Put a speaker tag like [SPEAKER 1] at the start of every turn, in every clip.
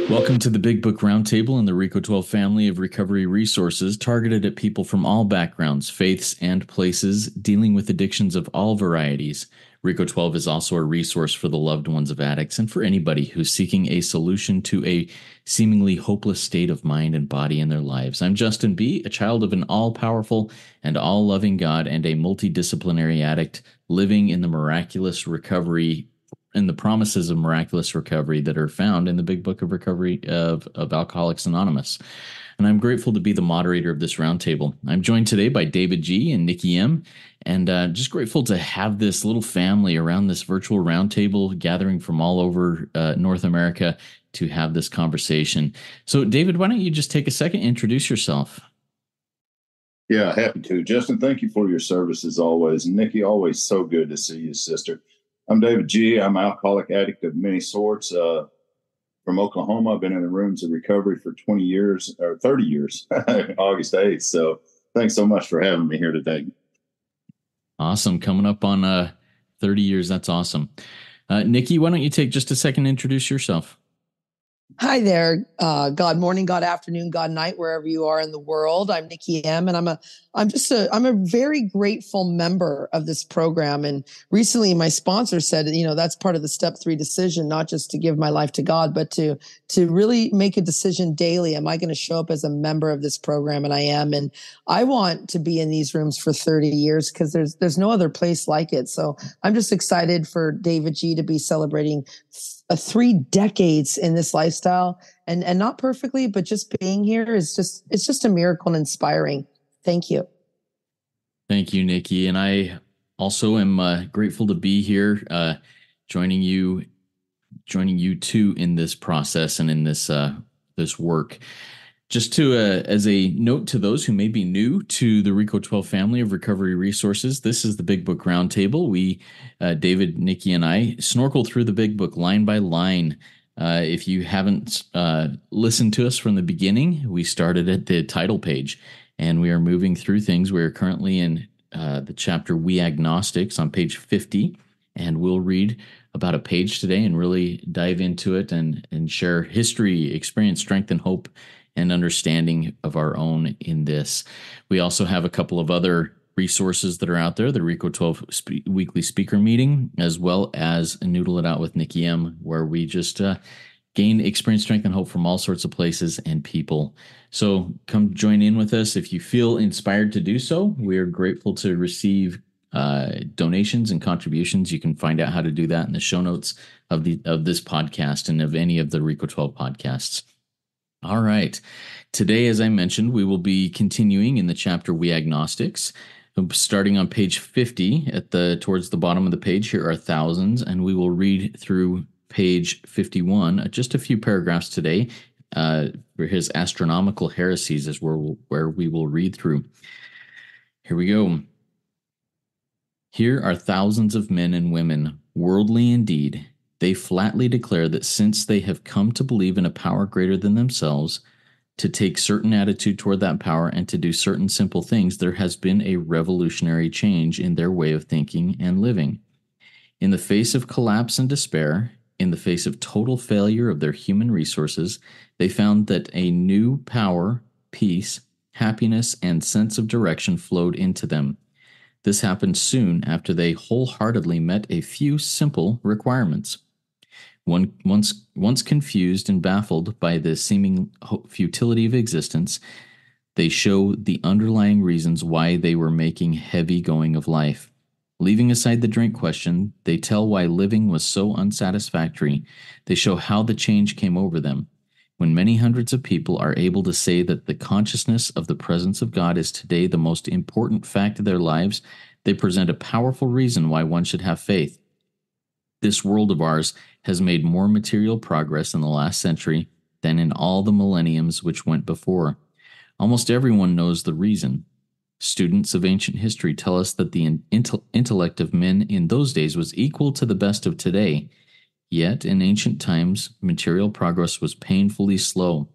[SPEAKER 1] Welcome to the Big Book Roundtable and the RICO 12 family of recovery resources targeted at people from all backgrounds, faiths, and places dealing with addictions of all varieties. RICO 12 is also a resource for the loved ones of addicts and for anybody who's seeking a solution to a seemingly hopeless state of mind and body in their lives. I'm Justin B., a child of an all-powerful and all-loving God and a multidisciplinary addict living in the miraculous recovery and the promises of miraculous recovery that are found in the Big Book of Recovery of Alcoholics Anonymous. And I'm grateful to be the moderator of this roundtable. I'm joined today by David G. and Nikki M. And just grateful to have this little family around this virtual roundtable gathering from all over North America to have this conversation. So, David, why don't you just take a second and introduce yourself?
[SPEAKER 2] Yeah, happy to. Justin, thank you for your service as always. And Nikki, always so good to see you, sister. I'm David G. I'm an alcoholic addict of many sorts from Oklahoma. I've been in the rooms of recovery for 20 years or 30 years, August 8th. So thanks so much for having me here today.
[SPEAKER 1] Awesome. Coming up on 30 years. That's awesome. Nikki, why don't you take just a second to introduce yourself?
[SPEAKER 3] Hi there. God morning, God afternoon, God night, wherever you are in the world. I'm Nikki M. And I'm a very grateful member of this program. And recently my sponsor said, that's part of the step 3 decision, not just to give my life to God, but to really make a decision daily. Am I going to show up as a member of this program? And I am. And I want to be in these rooms for 30 years because there's no other place like it. So I'm just excited for David G. to be celebrating 3 decades in this lifestyle and not perfectly, but just being here is just a miracle and inspiring. Thank you.
[SPEAKER 1] Thank you, Nikki. And I also am grateful to be here, joining you too in this process and in this work. Just to as a note to those who may be new to the RICO 12 family of recovery resources, this is the Big Book Roundtable. We, David, Nikki, and I snorkel through the Big Book line by line. If you haven't listened to us from the beginning, we started at the title page, and we are moving through things. We are currently in the chapter We Agnostics on page 50, and we'll read about a page today and really dive into it and share history, experience, strength, and hope and understanding of our own in this. We also have a couple of other resources that are out there, the RICO 12 weekly speaker meeting, as well as Noodle It Out with Nikki M, where we just gain experience, strength, and hope from all sorts of places and people. So come join in with us if you feel inspired to do so. We are grateful to receive donations and contributions. You can find out how to do that in the show notes of this podcast and of any of the RICO 12 podcasts. All right. Today, as I mentioned, we will be continuing in the chapter We Agnostics. Starting on page 50, towards the bottom of the page, here are thousands, and we will read through page 51, just a few paragraphs today. For his astronomical heresies is where we will read through. Here we go. Here are thousands of men and women, worldly indeed. They flatly declare that since they have come to believe in a power greater than themselves, to take certain attitude toward that power and to do certain simple things, there has been a revolutionary change in their way of thinking and living. In the face of collapse and despair, in the face of total failure of their human resources, they found that a new power, peace, happiness, and sense of direction flowed into them. This happened soon after they wholeheartedly met a few simple requirements. Once confused and baffled by the seeming futility of existence, they show the underlying reasons why they were making heavy going of life. Leaving aside the drink question, they tell why living was so unsatisfactory. They show how the change came over them. When many hundreds of people are able to say that the consciousness of the presence of God is today the most important fact of their lives, they present a powerful reason why one should have faith. This world of ours has made more material progress in the last century than in all the millenniums which went before. Almost everyone knows the reason. Students of ancient history tell us that the intellect of men in those days was equal to the best of today. Yet, in ancient times, material progress was painfully slow.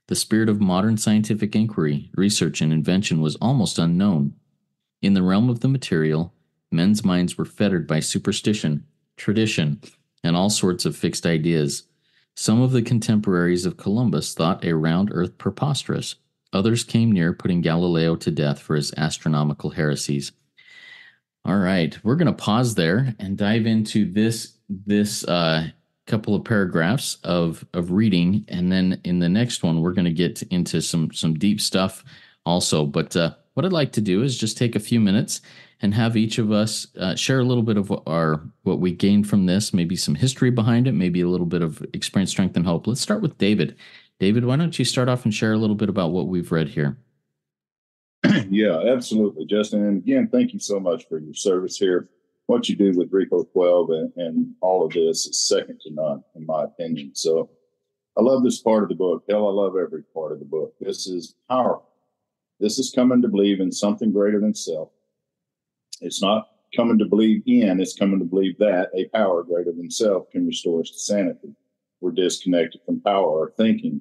[SPEAKER 1] The spirit of modern scientific inquiry, research, and invention was almost unknown. In the realm of the material, men's minds were fettered by superstition, tradition, and all sorts of fixed ideas. Some of the contemporaries of Columbus thought a round earth preposterous. Others came near putting Galileo to death for his astronomical heresies. All right, we're going to pause there and dive into this couple of paragraphs of reading, and then in the next one we're going to get into some deep stuff also. But what I'd like to do is just take a few minutes and have each of us share a little bit of what we gained from this, maybe some history behind it, maybe a little bit of experience, strength, and hope. Let's start with David. David, why don't you start off and share a little bit about what we've read here?
[SPEAKER 2] Yeah, absolutely, Justin. And again, thank you so much for your service here. What you do with Rico 12 and all of this is second to none, in my opinion. So I love this part of the book. Hell, I love every part of the book. This is powerful. This is coming to believe in something greater than self. It's not coming to believe in, it's coming to believe that a power greater than self can restore us to sanity. We're disconnected from power or thinking.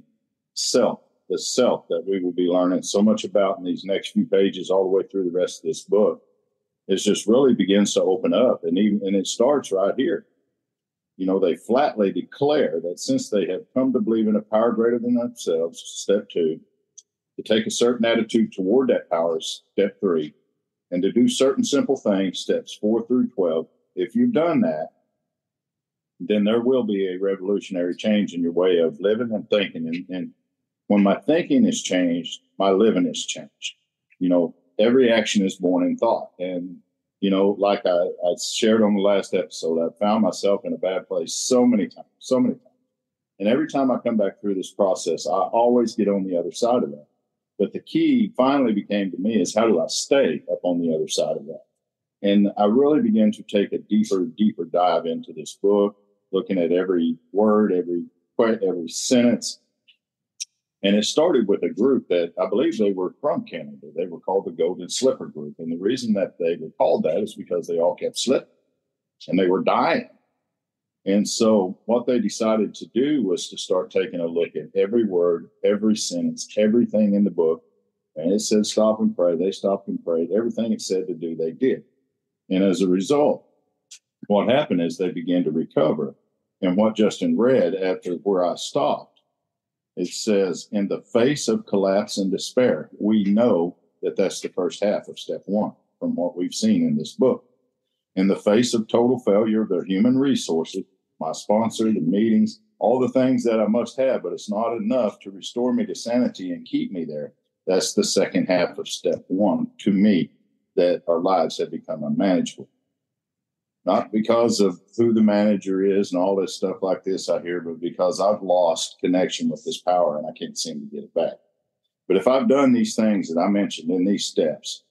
[SPEAKER 2] Self, the self that we will be learning so much about in these next few pages all the way through the rest of this book, it just really begins to open up. And it starts right here. You know, they flatly declare that since they have come to believe in a power greater than themselves, step 2, to take a certain attitude toward that power, step 3, and to do certain simple things, steps 4 through 12. If you've done that, then there will be a revolutionary change in your way of living and thinking. And when my thinking is changed, my living is changed. You know, every action is born in thought. And, you know, like I shared on the last episode, I found myself in a bad place so many times. And every time I come back through this process, I always get on the other side of that. But the key finally became to me is how do I stay up on the other side of that? And I really began to take a deeper dive into this book, looking at every word, every sentence. And it started with a group that I believe they were from Canada. They were called the Golden Slipper Group. And the reason that they were called that is because they all kept slipping and they were dying. And so what they decided to do was to start taking a look at every word, every sentence, everything in the book. And it said, stop and pray. They stopped and prayed. Everything it said to do, they did. And as a result, what happened is they began to recover. And what Justin read after where I stopped, it says, in the face of collapse and despair, we know that that's the first half of step 1 from what we've seen in this book. In the face of total failure of their human resources, my sponsor, the meetings, all the things that I must have, but it's not enough to restore me to sanity and keep me there. That's the second half of step 1 to me, that our lives have become unmanageable. Not because of who the manager is and all this stuff like this I hear, but because I've lost connection with this power and I can't seem to get it back. But if I've done these things that I mentioned in these steps,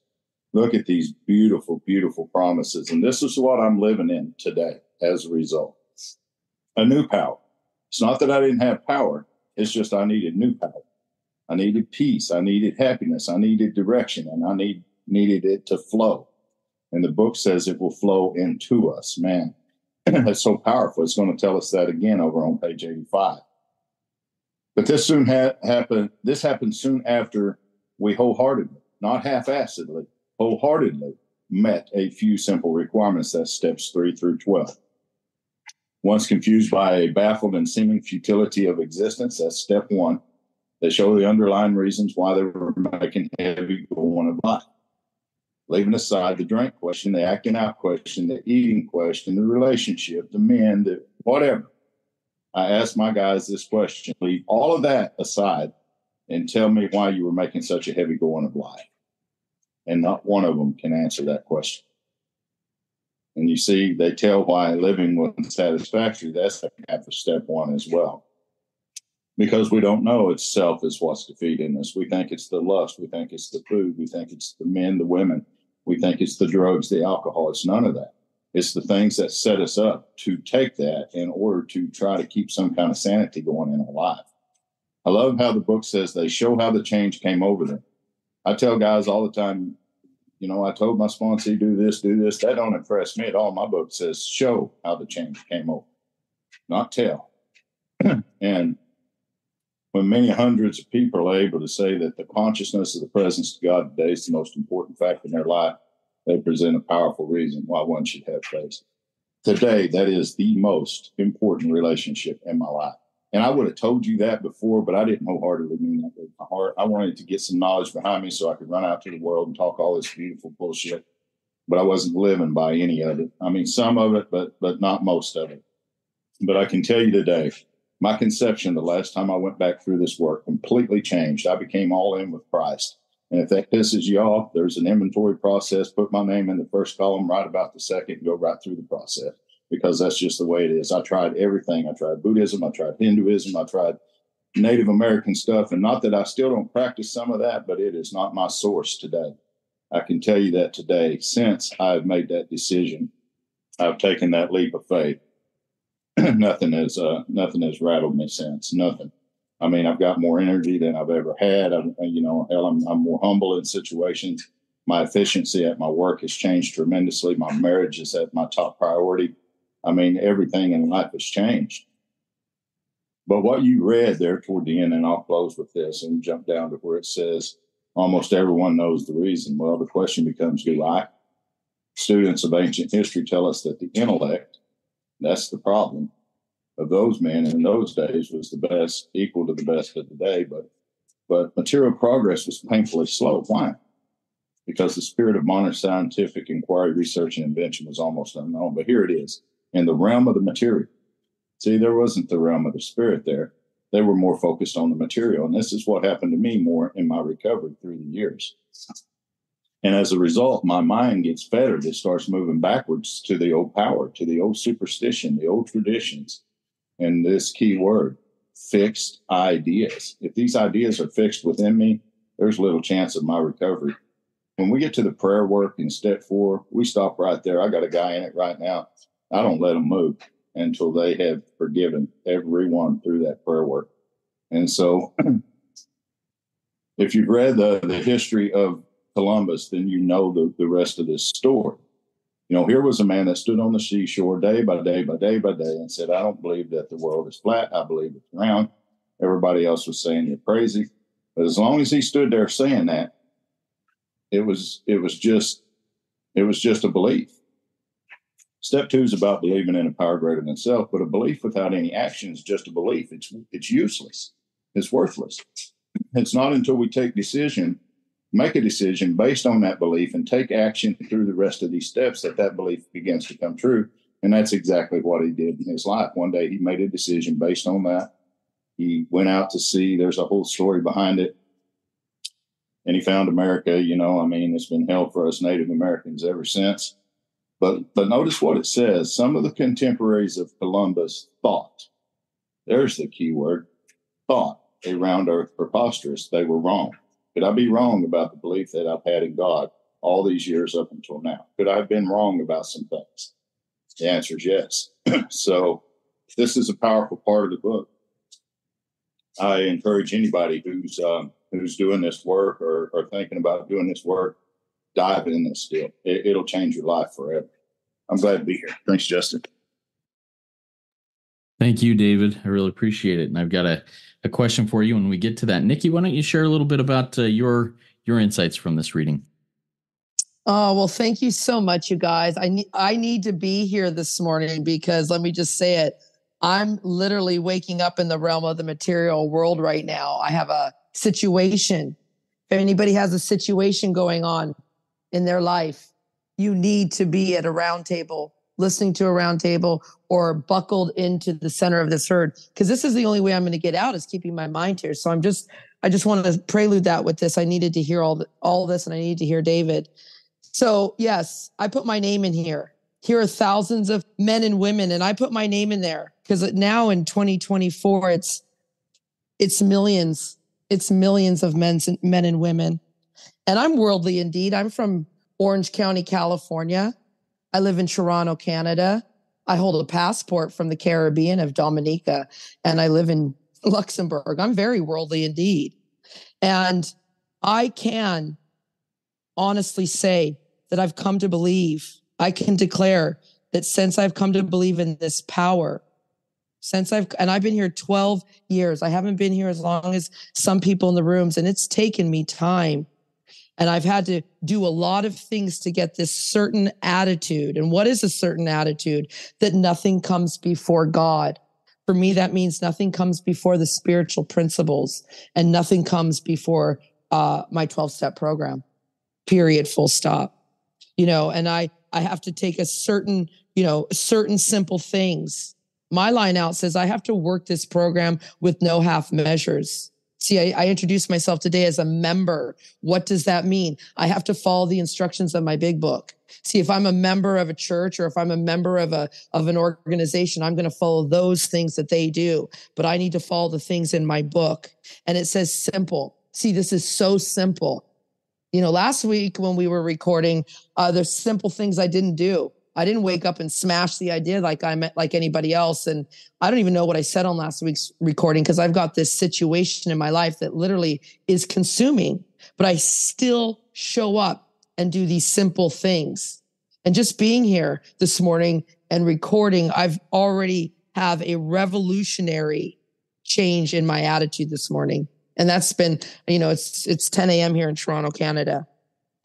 [SPEAKER 2] look at these beautiful, beautiful promises. And this is what I'm living in today as a result. A new power. It's not that I didn't have power. It's just I needed new power. I needed peace. I needed happiness. I needed direction. And I needed it to flow. And the book says it will flow into us. Man, that's so powerful. It's going to tell us that again over on page 85. But this soon happened. This happened soon after we wholeheartedly, not half-assedly, wholeheartedly met a few simple requirements. That's steps 3 through 12. Once confused by a baffled and seeming futility of existence, that's step 1. They show the underlying reasons why they were making heavy going of life. Leaving aside the drink question, the acting out question, the eating question, the relationship, the men, the whatever. I asked my guys this question. Leave all of that aside and tell me why you were making such a heavy going of life. And not one of them can answer that question. And you see, they tell why living wasn't satisfactory. That's half of step 1 as well. Because we don't know it's self is what's defeating us. We think it's the lust. We think it's the food. We think it's the men, the women. We think it's the drugs, the alcohol. It's none of that. It's the things that set us up to take that in order to try to keep some kind of sanity going in our life. I love how the book says they show how the change came over them. I tell guys all the time, you know, I told my sponsor, do this. That don't impress me at all. My book says show how the change came over, not tell. And when many hundreds of people are able to say that the consciousness of the presence of God today is the most important fact in their life, they present a powerful reason why one should have faith. Today, that is the most important relationship in my life. And I would have told you that before, but I didn't wholeheartedly mean that with my heart. I wanted to get some knowledge behind me so I could run out to the world and talk all this beautiful bullshit. But I wasn't living by any of it. I mean, some of it, but not most of it. But I can tell you today, my conception the last time I went back through this work completely changed. I became all in with Christ. And if that pisses you off, there's an inventory process. Put my name in the first column, write about the second, and go right through the process, because that's just the way it is. I tried everything. I tried Buddhism. I tried Hinduism. I tried Native American stuff. And not that I still don't practice some of that, but it is not my source today. I can tell you that today, since I've made that decision, I've taken that leap of faith. Nothing has rattled me since. Nothing. I mean, I've got more energy than I've ever had. I'm more humble in situations. My efficiency at my work has changed tremendously. My marriage is at my top priority. I mean, everything in life has changed. But what you read there toward the end, and I'll close with this and jump down to where it says, almost everyone knows the reason. Well, the question becomes, do I? Students of ancient history tell us that the intellect, that's the problem of those men in those days, was the best, equal to the best of the day. But material progress was painfully slow. Why? Because the spirit of modern scientific inquiry, research, and invention was almost unknown. But here it is, in the realm of the material. See, there wasn't the realm of the spirit there. They were more focused on the material. And this is what happened to me more in my recovery through the years. And as a result, my mind gets fettered. It starts moving backwards to the old power, to the old superstition, the old traditions. And this key word, fixed ideas. If these ideas are fixed within me, there's little chance of my recovery. When we get to the prayer work in step 4, we stop right there. I got a guy in it right now. I don't let them move until they have forgiven everyone through that prayer work. And so if you've read the history of Columbus, then you know the rest of this story. You know, here was a man that stood on the seashore day by day by day by day and said, I don't believe that the world is flat. I believe it's round. Everybody else was saying you're crazy. But as long as he stood there saying that, it was just a belief. Step 2 is about believing in a power greater than self, but a belief without any action is just a belief. It's useless. It's worthless. It's not until we make a decision based on that belief and take action through the rest of these steps that belief begins to come true. And that's exactly what he did in his life. One day he made a decision based on that. He went out to sea. There's a whole story behind it. And he found America. You know, I mean, it's been hell for us Native Americans ever since. But notice what it says. Some of the contemporaries of Columbus thought. There's the key word, thought. A round earth preposterous. They were wrong. Could I be wrong about the belief that I've had in God all these years up until now? Could I have been wrong about some things? The answer is yes. So this is a powerful part of the book. I encourage anybody who's doing this work or thinking about doing this work, dive in this still. It'll change your life forever. I'm glad to be here. Thanks, Justin.
[SPEAKER 1] Thank you, David. I really appreciate it. And I've got a question for you when we get to that. Nikki, why don't you share a little bit about your insights from this reading?
[SPEAKER 3] Oh, well, thank you so much, you guys. I need to be here this morning because let me just say it. I'm literally waking up in the realm of the material world right now. I have a situation. If anybody has a situation going on in their life, you need to be at a round table, listening to a round table, or buckled into the center of this herd. Because this is the only way I'm going to get out is keeping my mind here. So I just want to prelude that with this. I needed to hear all this, and I needed to hear David. So yes, I put my name in here. Here are thousands of men and women, and I put my name in there because now in 2024, it's millions. It's millions of men and women. And I'm worldly indeed. I'm from Orange County, California. I live in Toronto, Canada. I hold a passport from the Caribbean of Dominica, and I live in Luxembourg. I'm very worldly indeed. And I can honestly say that I've come to believe, I can declare that since I've come to believe in this power, and I've been here 12 years. I haven't been here as long as some people in the rooms, and it's taken me time. And I've had to do a lot of things to get this certain attitude. And what is a certain attitude? That nothing comes before God. For me, that means nothing comes before the spiritual principles and nothing comes before my 12-step program, period, full stop. And I have to take a certain simple things. My line out says I have to work this program with no half measures. See, I introduced myself today as a member. What does that mean? I have to follow the instructions of my big book. See, if I'm a member of a church or if I'm a member of an organization, I'm going to follow those things that they do. But I need to follow the things in my book. And it says simple. See, this is so simple. Last week when we were recording, there's simple things I didn't do. I didn't wake up and smash the idea like anybody else. And I don't even know what I said on last week's recording because I've got this situation in my life that literally is consuming, but I still show up and do these simple things. And just being here this morning and recording, I've already have a revolutionary change in my attitude this morning. And that's been, it's 10 a.m. here in Toronto, Canada.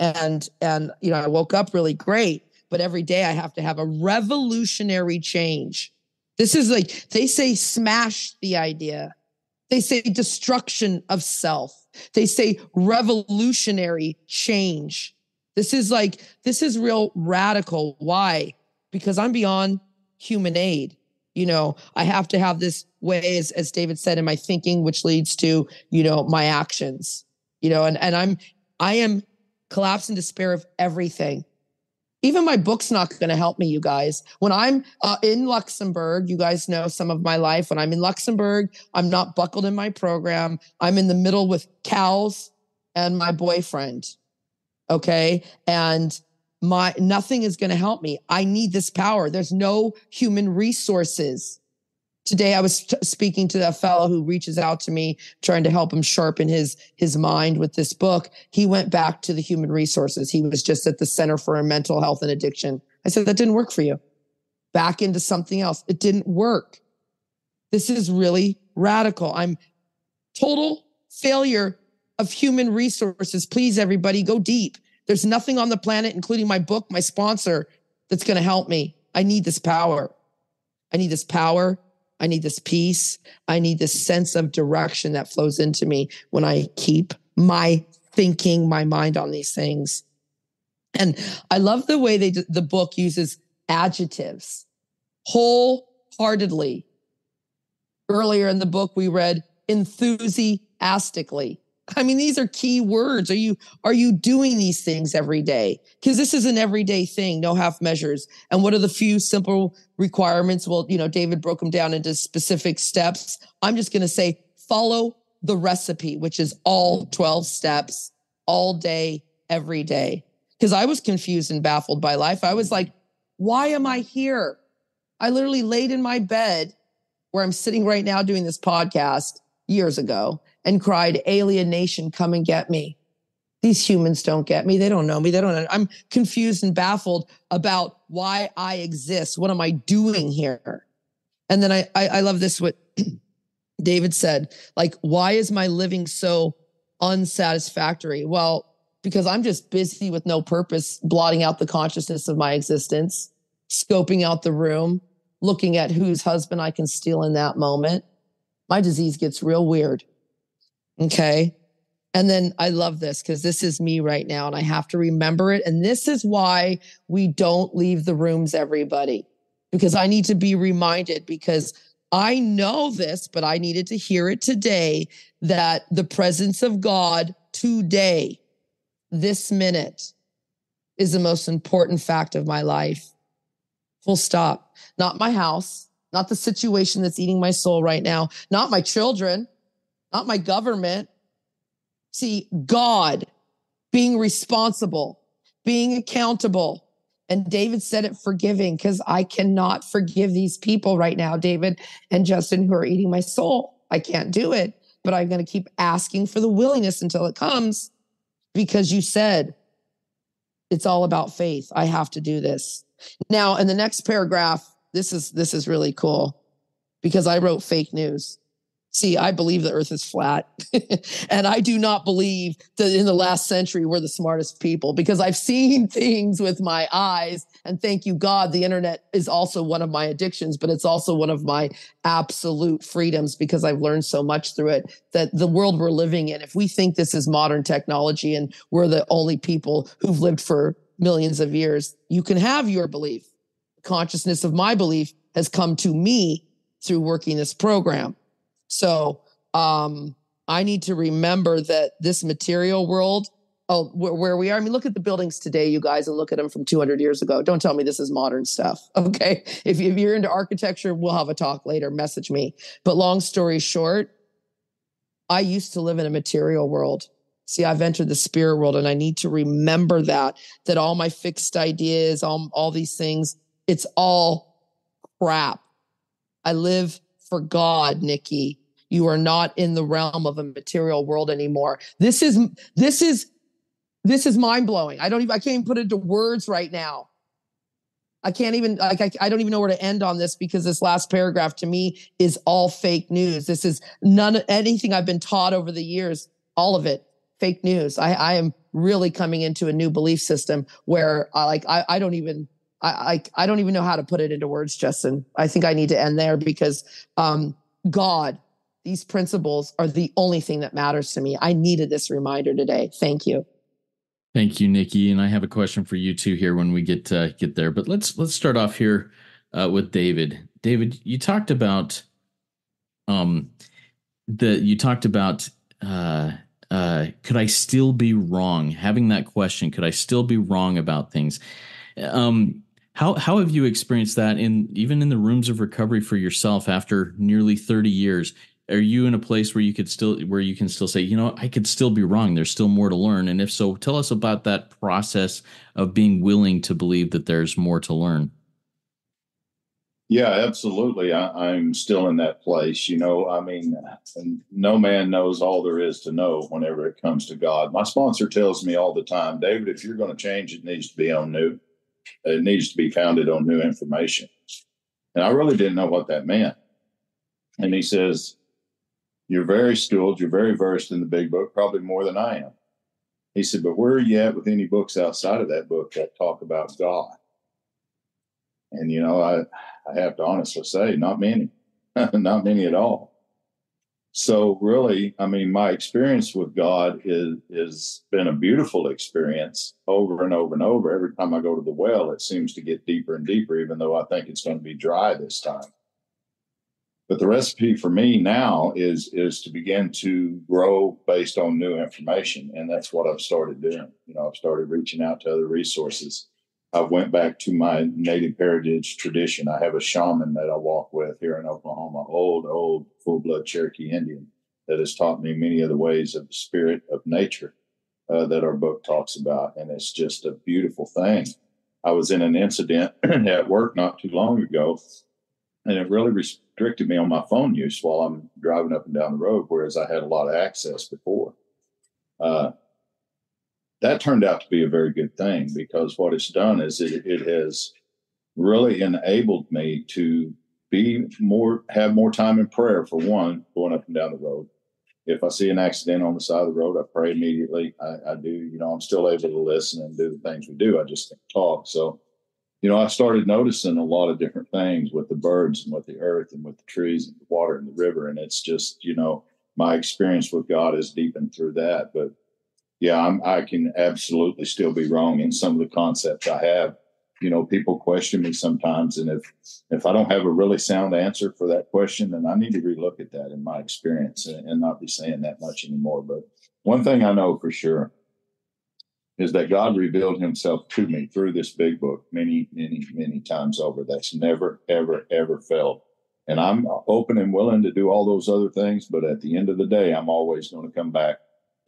[SPEAKER 3] And I woke up really great. But every day I have to have a revolutionary change. This is like, they say smash the idea. They say destruction of self. They say revolutionary change. This is real radical. Why? Because I'm beyond human aid. I have to have this way, as David said, in my thinking, which leads to, my actions, and I am collapsed in despair of everything. Even my book's not going to help me, you guys. When I'm in Luxembourg, you guys know some of my life. When I'm in Luxembourg, I'm not buckled in my program. I'm in the middle with cows and my boyfriend. Okay. And nothing is going to help me. I need this power. There's no human resources. Today, I was speaking to a fellow who reaches out to me, trying to help him sharpen his mind with this book. He went back to the human resources. He was just at the Center for Mental Health and Addiction. I said, that didn't work for you. Back into something else. It didn't work. This is really radical. I'm total failure of human resources. Please, everybody, go deep. There's nothing on the planet, including my book, my sponsor, that's going to help me. I need this power. I need this power. I need this peace. I need this sense of direction that flows into me when I keep my mind on these things. And I love the way the book uses adjectives wholeheartedly. Earlier in the book, we read enthusiastically. I mean, these are key words. Are you doing these things every day? Because this is an everyday thing, no half measures. And what are the few simple requirements? Well, David broke them down into specific steps. I'm just going to say, follow the recipe, which is all 12 steps, all day, every day. Because I was confused and baffled by life. I was like, why am I here? I literally laid in my bed where I'm sitting right now doing this podcast years ago and cried, alienation, come and get me. These humans don't get me. They don't know me. I'm confused and baffled about why I exist. What am I doing here? And then I love this, what David said, like, why is my living so unsatisfactory? Well, because I'm just busy with no purpose, blotting out the consciousness of my existence, scoping out the room, looking at whose husband I can steal in that moment. My disease gets real weird. Okay. And then I love this because this is me right now and I have to remember it. And this is why we don't leave the rooms, everybody, because I need to be reminded, because I know this, but I needed to hear it today, that the presence of God today, this minute, is the most important fact of my life. Full stop. Not my house, not the situation that's eating my soul right now, not my children, not my government. See, God, being responsible, being accountable. And David said it, forgiving, because I cannot forgive these people right now, David and Justin, who are eating my soul. I can't do it, but I'm going to keep asking for the willingness until it comes, because you said it's all about faith. I have to do this. Now, in the next paragraph, this is really cool, because I wrote fake news. See, I believe the earth is flat. And I do not believe that in the last century we're the smartest people, because I've seen things with my eyes. And thank you, God, the internet is also one of my addictions, but it's also one of my absolute freedoms, because I've learned so much through it, that the world we're living in, if we think this is modern technology and we're the only people who've lived for millions of years, you can have your belief. Consciousness of my belief has come to me through working this program. So I need to remember that this material world, where we are, I mean, look at the buildings today, you guys, and look at them from 200 years ago. Don't tell me this is modern stuff, okay? If you're into architecture, we'll have a talk later, message me. But long story short, I used to live in a material world. See, I've entered the spirit world, and I need to remember that all my fixed ideas, all these things, it's all crap. I live for God, Nikki. You are not in the realm of a material world anymore. This is mind blowing. I can't even put it into words right now. I can't even, I don't even know where to end on this, because this last paragraph to me is all fake news. This is anything I've been taught over the years, all of it, fake news. I am really coming into a new belief system where I don't even know how to put it into words, Justin. I think I need to end there, because God, these principles are the only thing that matters to me. I needed this reminder today. Thank you.
[SPEAKER 1] Thank you, Nikki. And I have a question for you too here when we get there. But let's start off here with David. David, you talked about could I still be wrong? Having that question, could I still be wrong about things? How have you experienced that even in the rooms of recovery for yourself after nearly 30 years? Are you in a place where you can still say, I could still be wrong. There's still more to learn. And if so, tell us about that process of being willing to believe that there's more to learn.
[SPEAKER 2] Yeah, absolutely. I'm still in that place. I mean, no man knows all there is to know whenever it comes to God. My sponsor tells me all the time, David, if you're going to change, it needs to be on new. It needs to be founded on new information. And I really didn't know what that meant. And he says, you're very skilled, you're very versed in the big book, probably more than I am. He said, but where are you at with any books outside of that book that talk about God? And, I have to honestly say, not many, not many at all. So really, I mean, my experience with God is been a beautiful experience over and over and over. Every time I go to the well, it seems to get deeper and deeper, even though I think it's going to be dry this time. But the recipe for me now is to begin to grow based on new information. And that's what I've started doing. I've started reaching out to other resources. I went back to my native heritage tradition. I have a shaman that I walk with here in Oklahoma, old full-blood Cherokee Indian that has taught me many of the ways of the spirit of nature that our book talks about. And it's just a beautiful thing. I was in an incident at work not too long ago, and it really restricted me on my phone use while I'm driving up and down the road, whereas I had a lot of access before. That turned out to be a very good thing, because what it's done is it has really enabled me to have more time in prayer, for one, going up and down the road. If I see an accident on the side of the road, I pray immediately. I do, I'm still able to listen and do the things we do. I just can't talk. So, I started noticing a lot of different things with the birds and with the earth and with the trees and the water and the river. And it's just, my experience with God has deepened through that. But yeah, I can absolutely still be wrong in some of the concepts I have. People question me sometimes, and if I don't have a really sound answer for that question, then I need to relook at that in my experience and not be saying that much anymore. But one thing I know for sure is that God revealed himself to me through this big book many, many, many times over. That's never, ever, ever failed. And I'm open and willing to do all those other things. But at the end of the day, I'm always going to come back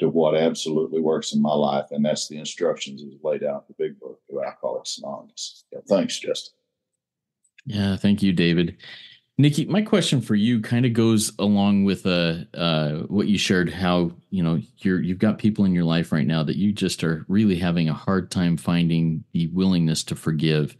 [SPEAKER 2] to what absolutely works in my life. And that's the instructions as laid out in the big book of Alcoholics Anonymous. Yeah, thanks, Justin.
[SPEAKER 1] Yeah, thank you, David. Nikki, my question for you kind of goes along with what you shared, how, you've got people in your life right now that you just are really having a hard time finding the willingness to forgive.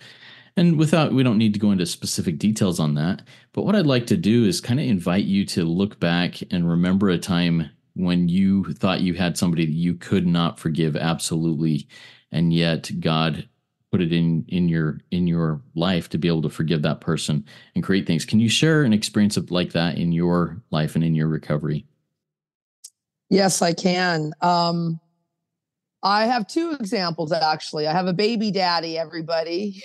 [SPEAKER 1] And we don't need to go into specific details on that. But what I'd like to do is kind of invite you to look back and remember a time when you thought you had somebody that you could not forgive absolutely, and yet God put it in your life to be able to forgive that person and create things. Can you share an experience of like that in your life and in your recovery?
[SPEAKER 3] Yes, I can. I have two examples, actually. I have a baby daddy, everybody.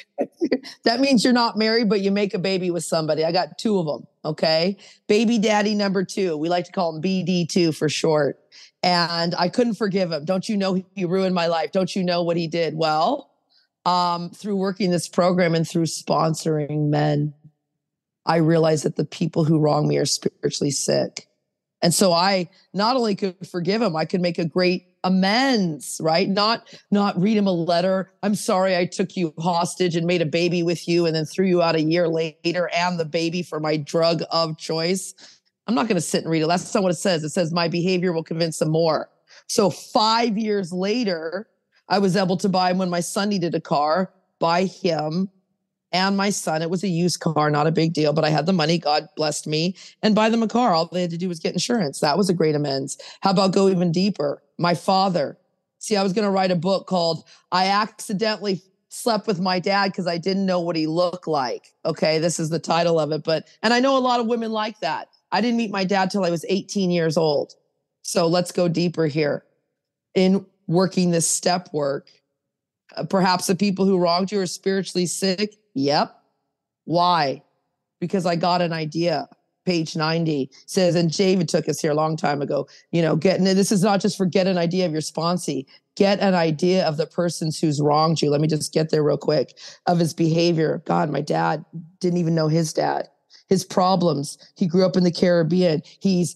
[SPEAKER 3] That means you're not married, but you make a baby with somebody. I got two of them, okay? Baby daddy number two. We like to call him BD2 for short. And I couldn't forgive him. Don't you know he ruined my life? Don't you know what he did? Well, through working this program and through sponsoring men, I realized that the people who wrong me are spiritually sick. And so I not only could forgive him, I could make a great amends, right? Not read him a letter. I'm sorry I took you hostage and made a baby with you and then threw you out a year later and the baby for my drug of choice. I'm not going to sit and read it. That's not what it says. It says my behavior will convince him more. So 5 years later, I was able to buy him when my son needed a car, buy him and my son. It was a used car, not a big deal, but I had the money. God blessed me, and buy them a car. All they had to do was get insurance. That was a great amends. How about go even deeper? My father. See, I was going to write a book called I Accidentally Slept with My Dad because I didn't know what he looked like. Okay, this is the title of it. And I know a lot of women like that. I didn't meet my dad till I was 18 years old. So let's go deeper here. In working this step work, perhaps the people who wronged you are spiritually sick. Yep. Why? Because I got an idea. Page 90 says, and David took us here a long time ago, this is not just for get an idea of your sponsee, get an idea of the persons who's wronged you. Let me just get there real quick of his behavior. God, my dad didn't even know his dad. His problems. He grew up in the Caribbean. He's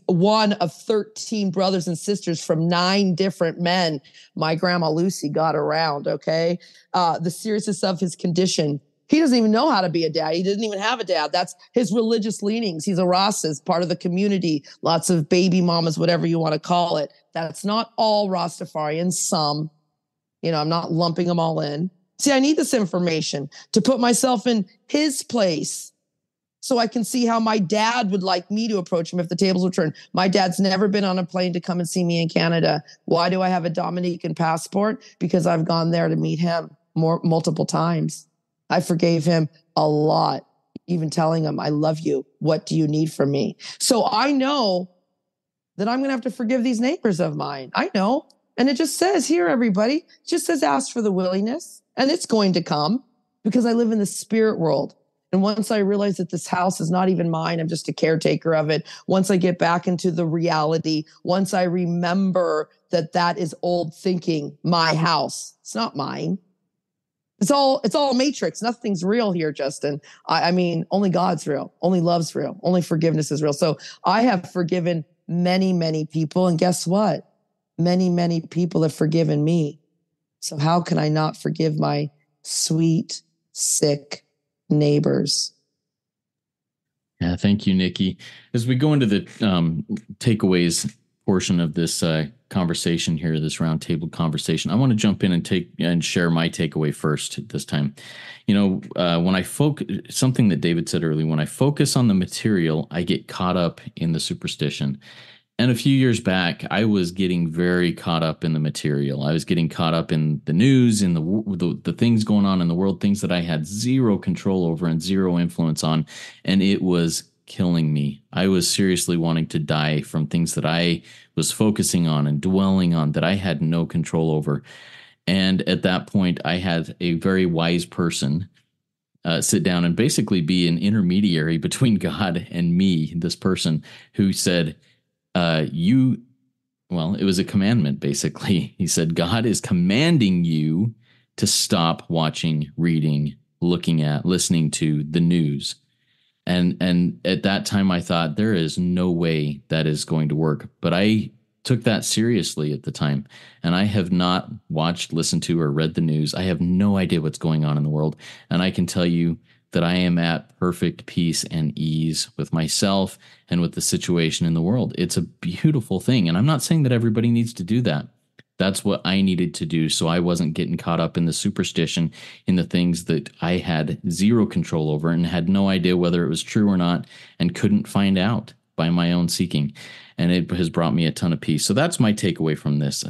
[SPEAKER 3] one of 13 brothers and sisters from 9 different men. My grandma Lucy got around, okay? The seriousness of his condition. He doesn't even know how to be a dad. He didn't even have a dad. That's his religious leanings. He's a Rastas, part of the community. Lots of baby mamas, whatever you want to call it. That's not all Rastafarians, some. I'm not lumping them all in. See, I need this information to put myself in his place, so I can see how my dad would like me to approach him if the tables were turned. My dad's never been on a plane to come and see me in Canada. Why do I have a Dominican passport? Because I've gone there to meet him multiple times. I forgave him a lot, even telling him, I love you. What do you need from me? So I know that I'm going to have to forgive these neighbors of mine. I know. And it just says here, everybody, it just says ask for the willingness. And it's going to come because I live in the spirit world. And once I realize that this house is not even mine, I'm just a caretaker of it. Once I get back into the reality, once I remember that is old thinking, my house, it's not mine. It's all a matrix. Nothing's real here, Justin. I mean, only God's real. Only love's real. Only forgiveness is real. So I have forgiven many, many people. And guess what? Many, many people have forgiven me. So how can I not forgive my sweet, sick neighbors?
[SPEAKER 1] Yeah, thank you, Nikki. As we go into the takeaways portion of this conversation here, this roundtable conversation, I want to jump in and share my takeaway first this time. When I focus, something that David said earlier, when I focus on the material, I get caught up in the superstition. And a few years back, I was getting very caught up in the material. I was getting caught up in the news, in the things going on in the world, things that I had zero control over and zero influence on. And it was killing me. I was seriously wanting to die from things that I was focusing on and dwelling on that I had no control over. And at that point, I had a very wise person sit down and basically be an intermediary between God and me, this person who said, it was a commandment, basically. He said, God is commanding you to stop watching, reading, listening to the news. And at that time, I thought there is no way that is going to work. But I took that seriously at the time. And I have not watched, listened to, or read the news. I have no idea what's going on in the world. And I can tell you that I am at perfect peace and ease with myself and with the situation in the world. It's a beautiful thing. And I'm not saying that everybody needs to do that. That's what I needed to do, so I wasn't getting caught up in the superstition, in the things that I had zero control over and had no idea whether it was true or not, and couldn't find out by my own seeking. And it has brought me a ton of peace. So that's my takeaway from this.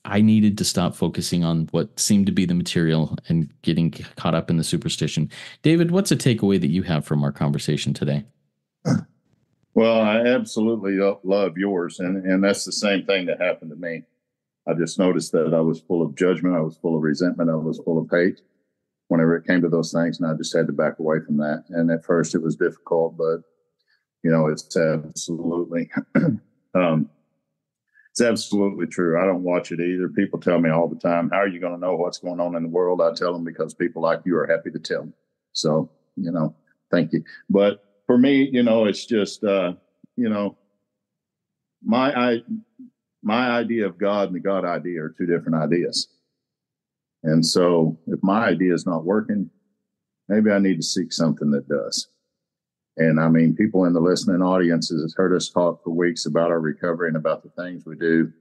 [SPEAKER 1] I needed to stop focusing on what seemed to be the material and getting caught up in the superstition. David, what's a takeaway that you have from our conversation today?
[SPEAKER 2] Well, I absolutely love yours. And that's the same thing that happened to me. I just noticed that I was full of judgment. I was full of resentment. I was full of hate whenever it came to those things. And I just had to back away from that. And at first it was difficult, but it's absolutely, it's absolutely true. I don't watch it either. People tell me all the time, how are you going to know what's going on in the world? I tell them because people like you are happy to tell them. So, thank you. But for me, it's just, my idea of God and the God idea are two different ideas. And so if my idea is not working, maybe I need to seek something that does. And I mean, people in the listening audiences have heard us talk for weeks about our recovery and about the things we do.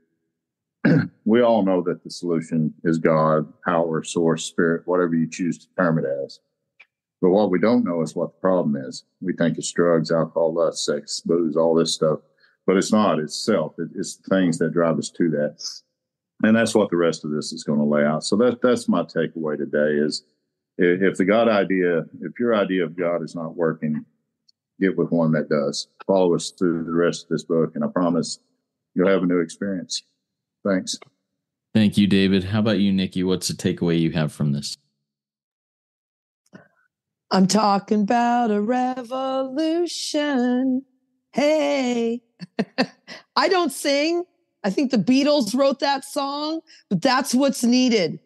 [SPEAKER 2] We all know that the solution is God, power, source, spirit, whatever you choose to term it as. But what we don't know is what the problem is. We think it's drugs, alcohol, lust, sex, booze, all this stuff. But it's not. It's self. It's the things that drive us to that. And that's what the rest of this is going to lay out. So that's my takeaway today is if your idea of God is not working, get with one that does. Follow us through the rest of this book, and I promise you'll have a new experience. Thanks.
[SPEAKER 1] Thank you, David. How about you, Nikki? What's the takeaway you have from this?
[SPEAKER 3] I'm talking about a revolution. Hey, I don't sing. I think the Beatles wrote that song, but that's what's needed.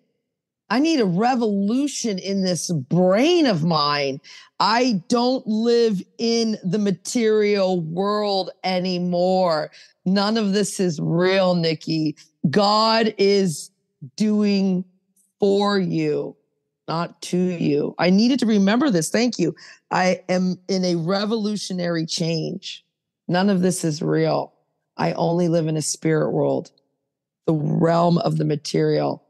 [SPEAKER 3] I need a revolution in this brain of mine. I don't live in the material world anymore. None of this is real, Nikki. God is doing for you, not to you. I needed to remember this. Thank you. I am in a revolutionary change. None of this is real. I only live in a spirit world, the realm of the material.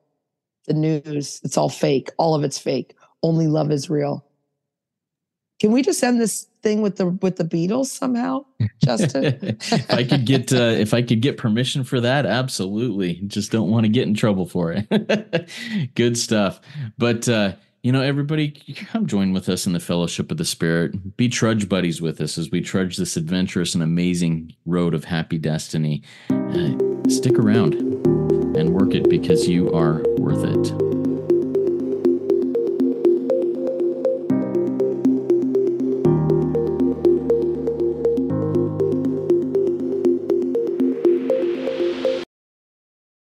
[SPEAKER 3] The news, it's all fake. All of it's fake. Only love is real. Can we just end this thing with the Beatles somehow, Justin?
[SPEAKER 1] if I could get permission for that, absolutely. Just don't want to get in trouble for it. Good stuff. But everybody, come join with us in the fellowship of the Spirit. Be trudge buddies with us as we trudge this adventurous and amazing road of happy destiny. Stick around and work it because you are worth it.